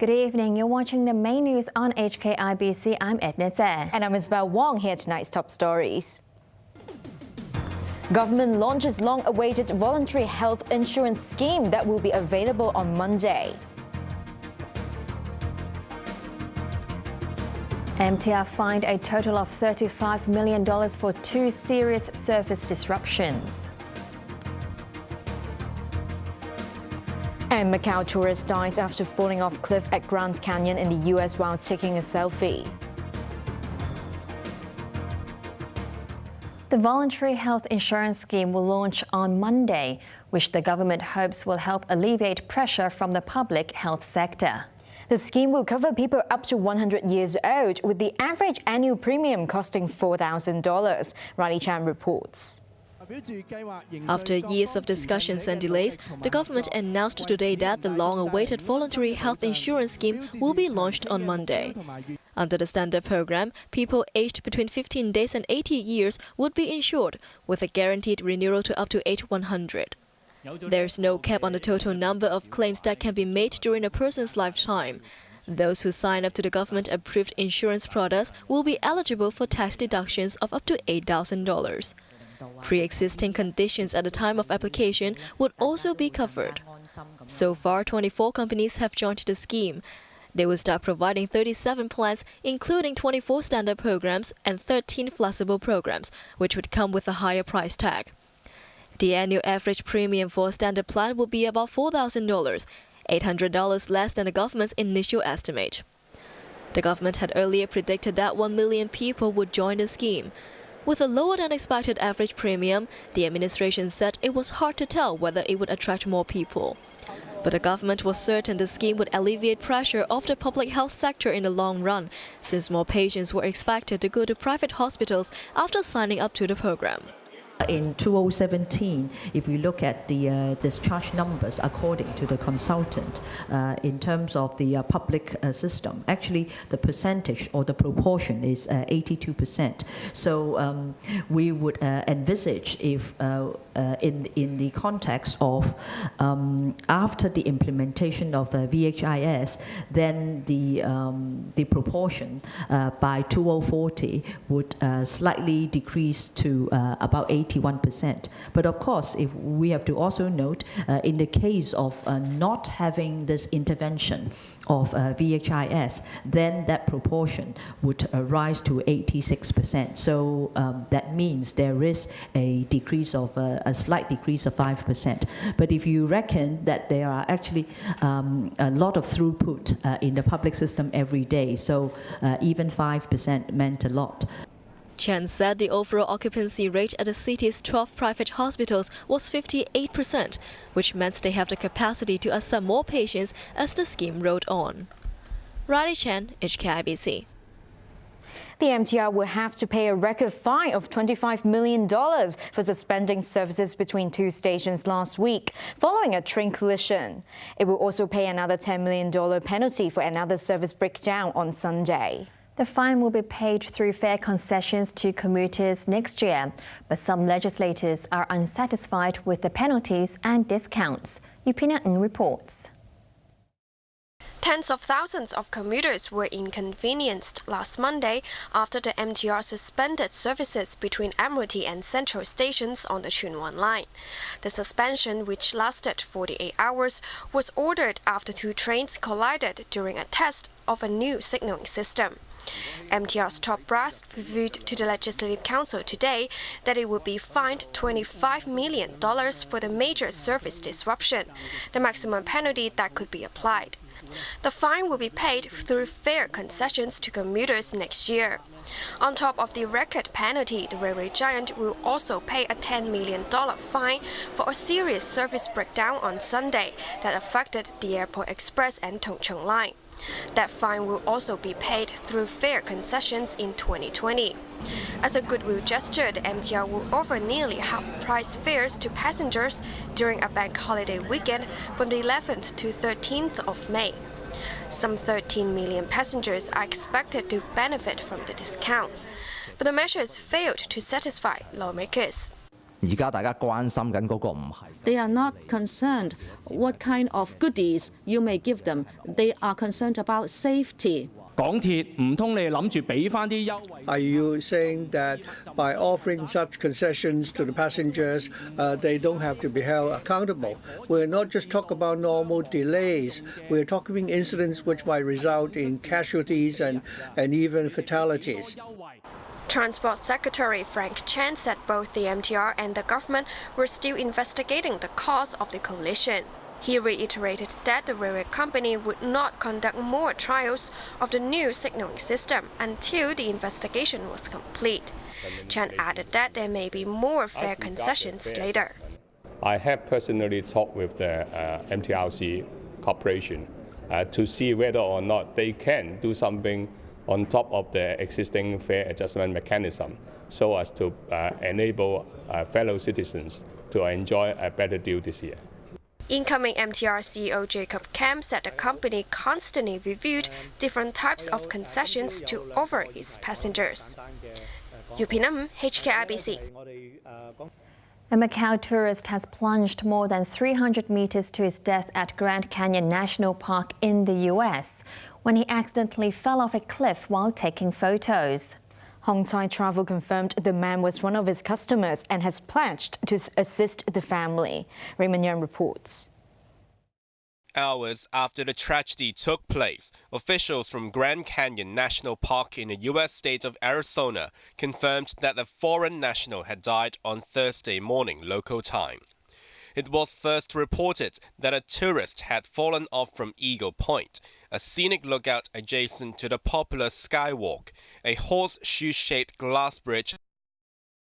Good evening. You're watching the main news on HKIBC. I'm Edna. And I'm Isabel Wong. Here are tonight's top stories. Government launches long-awaited voluntary health insurance scheme that will be available on Monday. MTR fined a total of $35 million for 2 serious service disruptions. And Macau tourist dies after falling off cliff at Grand Canyon in the US while taking a selfie. The voluntary health insurance scheme will launch on Monday, which the government hopes will help alleviate pressure from the public health sector. The scheme will cover people up to 100 years old, with the average annual premium costing $4,000. Riley Chan reports. After years of discussions and delays, the government announced today that the long-awaited voluntary health insurance scheme will be launched on Monday. Under the standard program, people aged between 15 days and 80 years would be insured, with a guaranteed renewal to up to age 100. There is no cap on the total number of claims that can be made during a person's lifetime. Those who sign up to the government-approved insurance products will be eligible for tax deductions of up to $8,000. Pre-existing conditions at the time of application would also be covered. So far, 24 companies have joined the scheme. They will start providing 37 plans, including 24 standard programs and 13 flexible programs, which would come with a higher price tag. The annual average premium for a standard plan would be about $4,000, $800 less than the government's initial estimate. The government had earlier predicted that 1 million people would join the scheme. With a lower-than-expected average premium, the administration said it was hard to tell whether it would attract more people. But the government was certain the scheme would alleviate pressure off the public health sector in the long run, since more patients were expected to go to private hospitals after signing up to the program. In 2017, if we look at the discharge numbers according to the consultant, in terms of the public system, actually the percentage or the proportion is 82%. So we would envisage if in the context of after the implementation of the VHIS, then the proportion by 2040 would slightly decrease to about 81%. But of course, if we have to also note, in the case of not having this intervention of VHIS, then that proportion would rise to 86%. So that means there is a decrease of a slight decrease of 5%. But if you reckon that there are actually a lot of throughput in the public system every day, so even 5% meant a lot. Chen said the overall occupancy rate at the city's 12 private hospitals was 58%, which meant they have the capacity to accept more patients as the scheme rolled on. Riley Chen, HKIBC. The MTR will have to pay a record fine of $25 million for suspending services between 2 stations last week, following a train collision. It will also pay another $10 million penalty for another service breakdown on Sunday. The fine will be paid through fare concessions to commuters next year, but some legislators are unsatisfied with the penalties and discounts. Yupina Ng reports. Tens of thousands of commuters were inconvenienced last Monday after the MTR suspended services between Admiralty and Central stations on the Chunwan line. The suspension, which lasted 48 hours, was ordered after 2 trains collided during a test of a new signaling system. MTR's top brass revealed to the Legislative Council today that it would be fined $25 million for the major service disruption, the maximum penalty that could be applied. The fine will be paid through fare concessions to commuters next year. On top of the record penalty, the railway giant will also pay a $10 million fine for a serious service breakdown on Sunday that affected the Airport Express and Tongcheng line. That fine will also be paid through fare concessions in 2020. As a goodwill gesture, the MTR will offer nearly half-price fares to passengers during a bank holiday weekend from the 11th to 13th of May. Some 13 million passengers are expected to benefit from the discount, but the measures failed to satisfy lawmakers. 而家大家關心緊嗰個唔係。 They are not concerned what kind of goodies you may give them. They are concerned about safety. 港鐵唔通你諗住俾翻啲優惠 Are you saying that by offering such concessions to the passengers, they don't have to be held accountable? We're not just talking about normal delays. We're talking incidents which might result in casualties and even fatalities. Transport Secretary Frank Chan said both the MTR and the government were still investigating the cause of the collision. He reiterated that the railway company would not conduct more trials of the new signaling system until the investigation was complete. Chan added that there may be more fare concessions later. I have personally talked with the MTRC Corporation to see whether or not they can do something on top of the existing fare adjustment mechanism so as to enable fellow citizens to enjoy a better deal this year. Incoming MTR CEO Jacob Kam said the company constantly reviewed different types of concessions to offer its passengers. Yupinam, HKIBC. A Macau tourist has plunged more than 300 meters to his death at Grand Canyon National Park in the U.S. when he accidentally fell off a cliff while taking photos. Hong Tai Travel confirmed the man was one of his customers and has pledged to assist the family. Raymond Young reports. Hours after the tragedy took place, officials from Grand Canyon National Park in the U.S. state of Arizona confirmed that a foreign national had died on Thursday morning local time. It was first reported that a tourist had fallen off from Eagle Point, a scenic lookout adjacent to the popular Skywalk, a horseshoe-shaped glass bridge